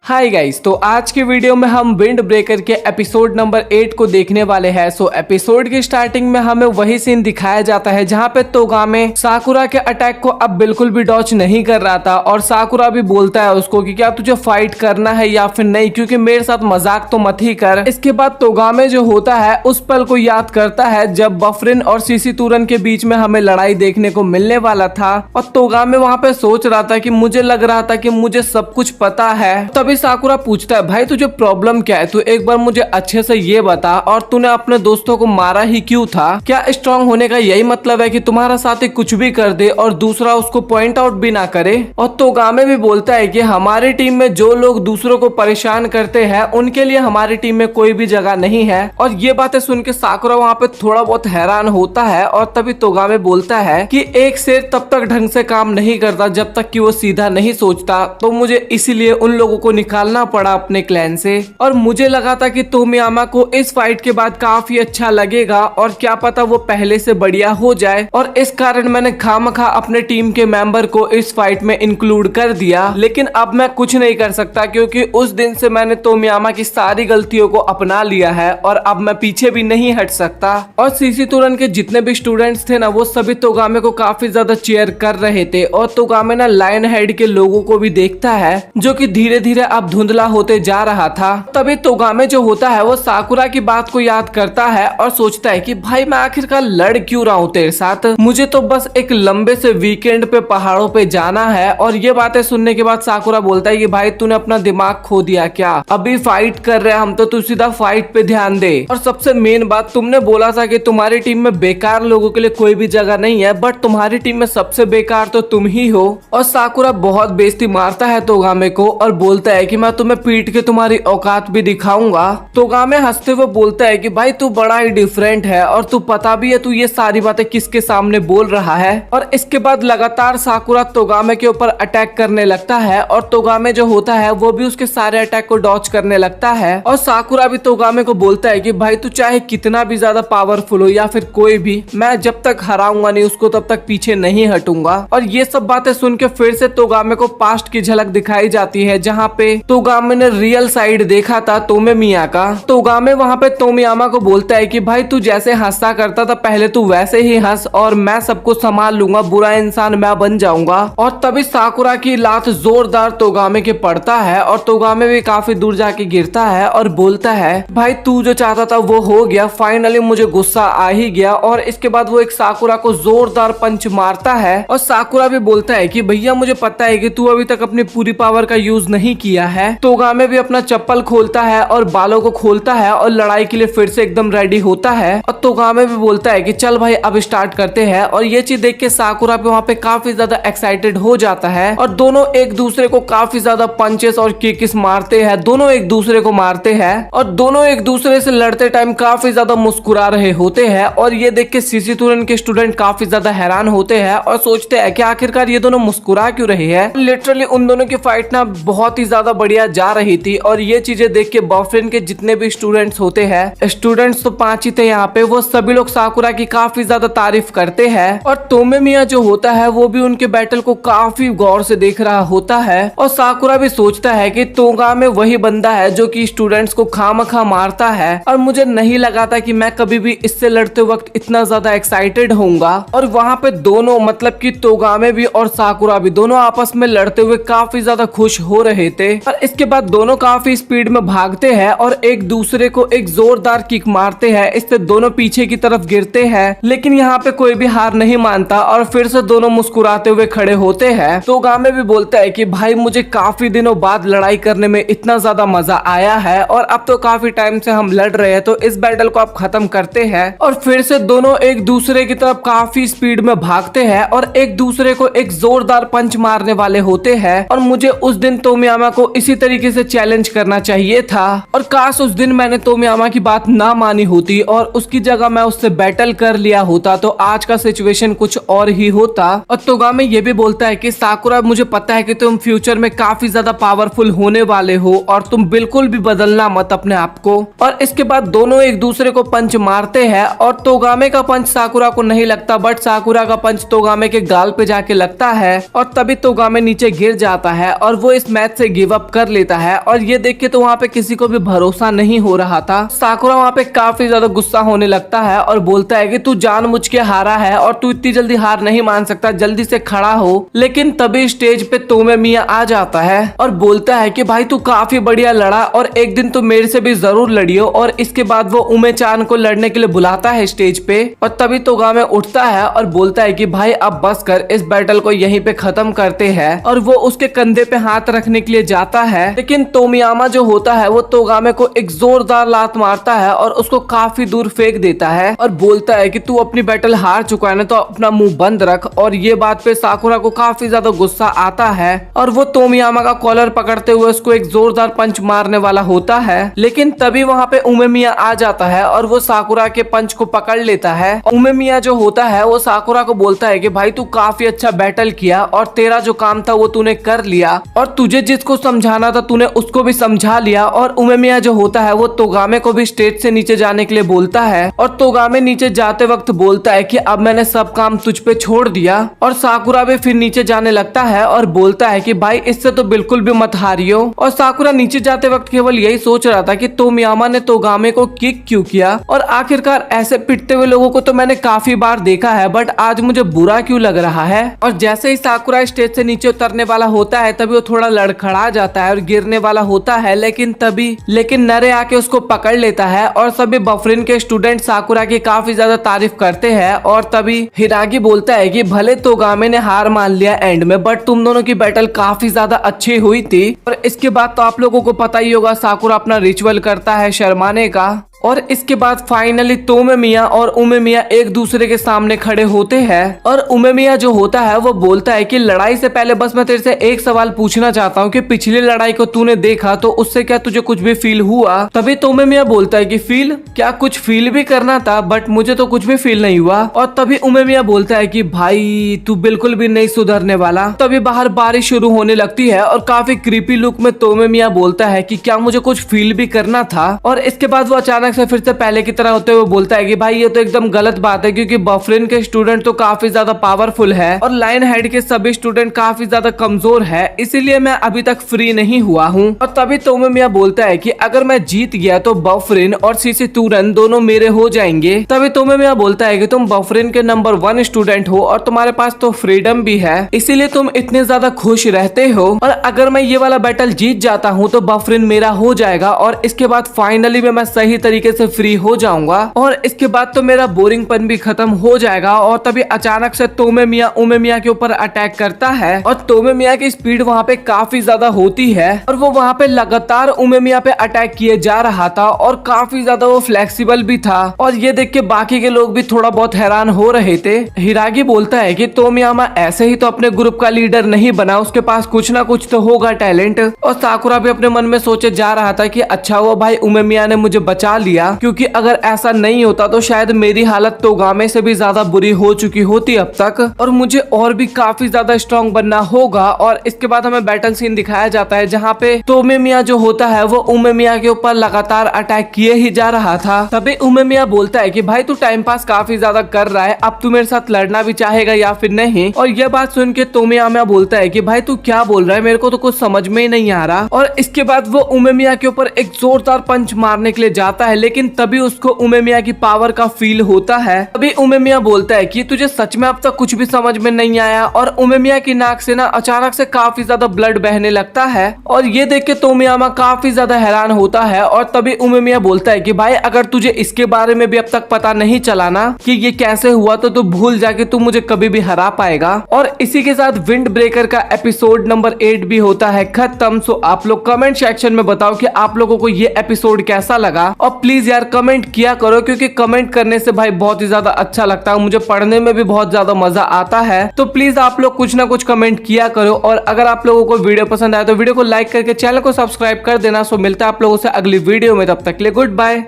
Hi guys, तो आज के वीडियो में हम विंड ब्रेकर के एपिसोड नंबर 8 को देखने वाले हैं। सो एपिसोड की स्टार्टिंग में हमें वही सीन दिखाया जाता है जहां पे तोगामे साकुरा के अटैक को अब बिल्कुल भी डॉच नहीं कर रहा था और साकुरा भी बोलता है उसको कि क्या तुझे फाइट करना है या फिर नहीं, क्योंकि मेरे साथ मजाक तो मत ही कर। इसके बाद तोगामे जो होता है उस पल को याद करता है जब बफरिन और सीसीतुरन के बीच में हमें लड़ाई देखने को मिलने वाला था और तोगामे वहां पे सोच रहा था कि मुझे लग रहा था कि मुझे सब कुछ पता है। तभी साकुरा पूछता है भाई तुझे प्रॉब्लम क्या है, तू एक बार मुझे अच्छे से ये बता, और तूने अपने दोस्तों को मारा ही क्यों था? क्या स्ट्रांग होने का यही मतलब है कि तुम्हारा साथी कुछ भी कर दे और दूसरा उसको पॉइंट आउट भी ना करे? और तोगामे भी बोलता है कि हमारी टीम में जो लोग दूसरों को परेशान करते हैं उनके लिए हमारी टीम में कोई भी जगह नहीं है। और ये बातें सुन के साकुरा वहाँ पे थोड़ा बहुत हैरान होता है और तभी तोगामे बोलता है कि एक शेर तब तक ढंग से काम नहीं करता जब तक कि वो सीधा नहीं सोचता, तो मुझे इसीलिए उन लोगों को निकालना पड़ा अपने क्लैन से। और मुझे लगा था कि तोमियामा को इस फाइट के बाद काफी अच्छा लगेगा और क्या पता वो पहले से बढ़िया हो जाए, और इस कारण मैंने खामखा अपने टीम के मेंबर को इस फाइट में इंक्लूड कर दिया। लेकिन अब मैं कुछ नहीं कर सकता क्योंकि उस दिन से मैंने तोमियामा की सारी गलतियों को अपना लिया है और अब मैं पीछे भी नहीं हट सकता। और सीसीतुरन के जितने भी स्टूडेंट्स थे ना वो सभी तोगामे को काफी ज्यादा चीयर कर रहे थे और तोगामे ना लायन हेड के लोगों को भी देखता है जो कि धीरे धीरे अब धुंधला होते जा रहा था। तभी तोगामे जो होता है वो साकुरा की बात को याद करता है और सोचता है कि भाई मैं आखिरकार लड़ क्यों रहा हूँ तेरे साथ, मुझे तो बस एक लंबे से वीकेंड पे पहाड़ों पे जाना है। और ये बातें सुनने के बाद साकुरा बोलता है कि भाई तूने अपना दिमाग खो दिया क्या, अभी फाइट कर रहे हैं हम तो तू सीधा फाइट पे ध्यान दे। और सबसे मेन बात, तुमने बोला था कि तुम्हारी टीम में बेकार लोगों के लिए कोई भी जगह नहीं है, बट तुम्हारी टीम में सबसे बेकार तो तुम ही हो। और साकुरा बहुत बेइज्जती मारता है तोगामे को और बोलता है कि मैं तुम्हें पीट के तुम्हारी औकात भी दिखाऊंगा। तोगामे हंसते हुए बोलता है कि भाई तू बड़ा ही डिफरेंट है और तू पता भी है तू ये सारी बातें किसके सामने बोल रहा है। और इसके बाद लगातार साकुरा तोगामे के ऊपर अटैक करने लगता है और तोगामे जो होता है वो भी उसके सारे अटैक को डॉच करने लगता है। और साकुरा भी तोगामे को बोलता है कि भाई तू चाहे कितना भी ज्यादा पावरफुल हो या फिर कोई भी, मैं जब तक हराऊंगा नहीं उसको तब तक पीछे नहीं हटूंगा। और ये सब बातें सुन के फिर से तोगामे को पास्ट की झलक दिखाई जाती है जहाँ पे तोगामे ने रियल साइड देखा था तोमेमिया का। तोगामे वहाँ पे तोमियामा को बोलता है कि भाई तू जैसे हंसा करता था पहले तू वैसे ही हंस और मैं सबको संभाल लूंगा, बुरा इंसान मैं बन जाऊंगा। और तभी साकुरा की लात जोरदार तोगामे के पड़ता है और तोगामे भी काफी दूर जाके गिरता है और बोलता है भाई तू जो चाहता था वो हो गया, फाइनली मुझे गुस्सा आ ही गया। और इसके बाद वो एक साकुरा को जोरदार पंच मारता है और साकुरा भी बोलता है कि भैया मुझे पता है कि तू अभी तक अपनी पूरी पावर का यूज नहीं किया है। तोगामे भी अपना चप्पल खोलता है और बालों को खोलता है और लड़ाई के लिए फिर से एकदम रेडी होता है। और तोगामे भी बोलता है कि चल भाई अब स्टार्ट करते हैं। और ये चीज देख के साकुरा भी वहाँ पे काफी ज्यादा एक्साइटेड हो जाता है और दोनों एक दूसरे को काफी ज्यादा पंचेस और किक्स मारते हैं, दोनों एक दूसरे को मारते हैं और दोनों एक दूसरे से लड़ते टाइम काफी ज्यादा मुस्कुरा रहे होते हैं। और ये देख के सीसीतुरन के स्टूडेंट काफी ज्यादा हैरान होते हैं और सोचते हैं कि आखिरकार ये दोनों मुस्कुरा क्यों रहे हैं। लिटरली उन दोनों की फाइट ना बहुत ही ज्यादा बढ़िया जा रही थी। और ये चीजें देख के बफरिन के जितने भी स्टूडेंट्स होते हैं, स्टूडेंट्स तो 5 ही थे यहाँ पे, वो सभी लोग साकुरा की काफी ज्यादा तारीफ करते हैं। और तोमेमिया जो होता है वो भी उनके बैटल को काफी गौर से देख रहा होता है और साकुरा भी सोचता है कि तोगामे वही बंदा है जो कि स्टूडेंट्स को खामखा मारता है और मुझे नहीं लगा था कि मैं कभी भी इससे लड़ते वक्त इतना ज्यादा एक्साइटेड होऊंगा। और वहाँ पे दोनों मतलब कि तोगामे भी और साकुरा भी दोनों आपस में लड़ते हुए काफी ज्यादा खुश हो रहे थे। और इसके बाद दोनों काफी स्पीड में भागते हैं और एक दूसरे को एक जोरदार किक मारते हैं, इससे दोनों पीछे की तरफ गिरते हैं। लेकिन यहाँ पे कोई भी हार नहीं मानता और फिर से दोनों मुस्कुराते हुए खड़े होते हैं। तोगामे भी बोलता है कि भाई मुझे काफी दिनों बाद लड़ाई करने में इतना ज्यादा मजा आया है और अब तो काफी टाइम से हम लड़ रहे हैं, तो इस बैटल को आप खत्म करते हैं। और फिर से दोनों एक दूसरे की तरफ काफी स्पीड में भागते हैं और एक दूसरे को एक जोरदार पंच मारने वाले होते हैं। और मुझे उस दिन तोमियामा को इसी तरीके से चैलेंज करना चाहिए था और काश उस दिन मैंने तोमियामा की बात ना मानी होती और उसकी जगह मैं उससे बैटल कर लिया होता तो आज का सिचुएशन कुछ और ही होता। और तोगामे ये भी बोलता है कि साकुरा मुझे पता है कि तुम फ्यूचर में काफी ज्यादा पावरफुल होने वाले हो और तुम बिल्कुल भी बदलना मत अपने आप को। और इसके बाद दोनों एक दूसरे को पंच मारते हैं और तोगामे का पंच साकुरा को नहीं लगता बट साकुरा का पंच तोगामे के गाल पे जाके लगता है और तभी तोगामे नीचे गिर जाता है और वो इस मैच से गिव गिव अप कर लेता है। और ये देख के तो वहाँ पे किसी को भी भरोसा नहीं हो रहा था। साकुरा वहाँ पे काफी ज्यादा गुस्सा होने लगता है और बोलता है कि तू जानबूझ के हारा है और तू इतनी जल्दी हार नहीं मान सकता, जल्दी से खड़ा हो। लेकिन तभी स्टेज पे तोमे मिया आ जाता है और बोलता है कि भाई तू काफी बढ़िया लड़ा और एक दिन तो मेरे से भी जरूर लड़ियो। और इसके बाद वो उमे चान को लड़ने के लिए बुलाता है स्टेज पे। और तभी तोगामे उठता है और बोलता है कि भाई अब बस कर, इस बैटल को यहीं पे खत्म करते हैं। और वो उसके कंधे पे हाथ रखने के लिए जाता है, लेकिन तोमियामा जो होता है वो तोगामे को एक जोरदार लात मारता है और उसको काफी दूर फेंक देता है और बोलता है कि तू अपनी बैटल हार चुका है ना, तो अपना मुंह बंद रख। और ये बात पे साकुरा को काफी ज्यादा गुस्सा आता है और वो तोमियामा का कॉलर पकड़ते हुए उसको एक जोरदार पंच मारने वाला होता है। लेकिन तभी वहाँ पे उमेमिया आ जाता है और वो साकुरा के पंच को पकड़ लेता है। उमेमिया जो होता है वो साकुरा को बोलता है कि भाई तू काफी अच्छा बैटल किया और तेरा जो काम था वो तूने कर लिया और तुझे जिसको समझाना था तूने उसको भी समझा लिया। और उमेमिया जो होता है वो तोगामे को भी स्टेज से नीचे जाने के लिए बोलता है और तोगामे नीचे जाते वक्त बोलता है कि अब मैंने सब काम तुझ पे छोड़ दिया। और साकुरा भी फिर नीचे जाने लगता है और बोलता है कि भाई इससे तो बिल्कुल भी मत हारियो। और साकुरा नीचे जाते वक्त केवल यही सोच रहा था कि तोमियामा ने तोगामे को किक क्यों किया और आखिरकार ऐसे पिटते हुए लोगों को तो मैंने काफी बार देखा है, बट आज मुझे बुरा क्यों लग रहा है। और जैसे ही साकुरा स्टेज से नीचे उतरने वाला होता है तभी वो थोड़ा लड़खड़ा जाता है और गिरने वाला होता है। लेकिन नरे आके उसको पकड़ लेता है और सभी बफरिन के स्टूडेंट साकुरा की काफी ज्यादा तारीफ करते हैं। और तभी हिरागी बोलता है कि भले तोगामे ने हार मान लिया एंड में, बट तुम दोनों की बैटल काफी ज्यादा अच्छी हुई थी। और इसके बाद तो आप लोगों को पता ही होगा साकुरा अपना रिचुअल करता है शर्माने का। और इसके बाद फाइनली तोमे मिया और उमे मिया एक दूसरे के सामने खड़े होते हैं और उमे मिया जो होता है वो बोलता है कि लड़ाई से पहले बस मैं तेरे से एक सवाल पूछना चाहता हूँ कि पिछली लड़ाई को तूने देखा तो उससे क्या तुझे कुछ भी फील हुआ। तभी तोमे मिया बोलता है कि फील क्या, कुछ फील भी करना था बट मुझे तो कुछ भी फील नहीं हुआ। और तभी उमे मिया बोलता है कि भाई तू बिल्कुल भी नहीं सुधरने वाला। तभी बाहर बारिश शुरू होने लगती है और काफी क्रीपी लुक में तोमे मिया बोलता है कि क्या मुझे कुछ फील भी करना था। और इसके बाद वो अचानक से फिर से पहले की तरह होते हुए बोलता है कि भाई ये तो एकदम गलत बात है, क्योंकि बफरिन के स्टूडेंट तो काफी ज्यादा पावरफुल है और लाइन हेड के सभी स्टूडेंट काफी ज्यादा कमजोर है, इसीलिए मैं अभी तक फ्री नहीं हुआ हूँ। और तभी तोमे मिया बोलता है कि अगर मैं जीत गया तो बफरिन और सीसीतूरन दोनों मेरे हो जाएंगे। तभी तोमे मिया बोलता है कि तुम बफरिन के नंबर 1 स्टूडेंट हो और तुम्हारे पास तो फ्रीडम भी है, इसीलिए तुम इतने ज्यादा खुश रहते हो। और अगर मैं ये वाला बैटल जीत जाता हूँ तो बफरिन मेरा हो जाएगा और इसके बाद फाइनली मैं सही तरीके से फ्री हो जाऊंगा और इसके बाद तो मेरा बोरिंगपन भी खत्म हो जाएगा। और तभी अचानक से तोमे मिया उमे मिया के ऊपर अटैक करता है और तोमे मिया की स्पीड वहाँ पे काफी ज्यादा होती है और वो वहाँ पे लगातार उमे मिया पे अटैक किए जा रहा था और काफी ज्यादा वो फ्लेक्सिबल भी था। और ये देख के बाकी के लोग भी थोड़ा बहुत हैरान हो रहे थे। हिरागी बोलता है कि तोमियामा ऐसे ही तो अपने ग्रुप का लीडर नहीं बना, उसके पास कुछ ना कुछ तो होगा टैलेंट। और साकुरा भी अपने मन में सोचे जा रहा था कि अच्छा हुआ भाई उमे मिया ने मुझे बचा लिया, क्योंकि अगर ऐसा नहीं होता तो शायद मेरी हालत तोगामे से भी ज्यादा बुरी हो चुकी होती अब तक और मुझे और भी काफी ज्यादा स्ट्रॉन्ग बनना होगा। और इसके बाद हमें बैटल सीन दिखाया जाता है जहाँ पे तोमे मिया जो होता है वो उमे मिया के ऊपर लगातार अटैक किए ही जा रहा था। तभी उमे मिया बोलता है कि भाई तू टाइम पास काफी ज्यादा कर रहा है, अब तू मेरे साथ लड़ना भी चाहेगा या फिर नहीं। और यह बात सुन के तोमियामा बोलता है कि भाई तू क्या बोल रहा है, मेरे को तो कुछ समझ में ही नहीं आ रहा। और इसके बाद वो उमे मिया के ऊपर एक जोरदार पंच मारने के लिए जाता है, लेकिन तभी उसको उमे मिया की पावर का फील होता है। तभी उमे मिया बोलता है कि तुझे सच में अब तक कुछ भी समझ में नहीं आया। और उमे मिया की नाक से ना अचानक से काफी ज्यादा ब्लड बहने लगता है और ये देख के तोमियामा काफी ज्यादा हैरान होता है। और तभी उमे मिया बोलता है कि भाई अगर तुझे इसके बारे में भी अब तक पता नहीं चला ना कि ये कैसे हुआ तो तू भूल जा कि तू मुझे कभी भी हरा पाएगा। और इसी के साथ विंड ब्रेकर का एपिसोड नंबर 8 भी होता है खत्म। सो आप लोग कमेंट सेक्शन में बताओ कि आप लोगों को ये एपिसोड कैसा लगा और प्लीज यार कमेंट किया करो, क्योंकि कमेंट करने से भाई बहुत ही ज्यादा अच्छा लगता है, मुझे पढ़ने में भी बहुत ज्यादा मजा आता है। तो प्लीज आप लोग कुछ ना कुछ कमेंट किया करो और अगर आप लोगों को वीडियो पसंद आए तो वीडियो को लाइक करके चैनल को सब्सक्राइब कर देना। सो मिलता है आप लोगों से अगली वीडियो में, तब तक के लिए गुड बाय।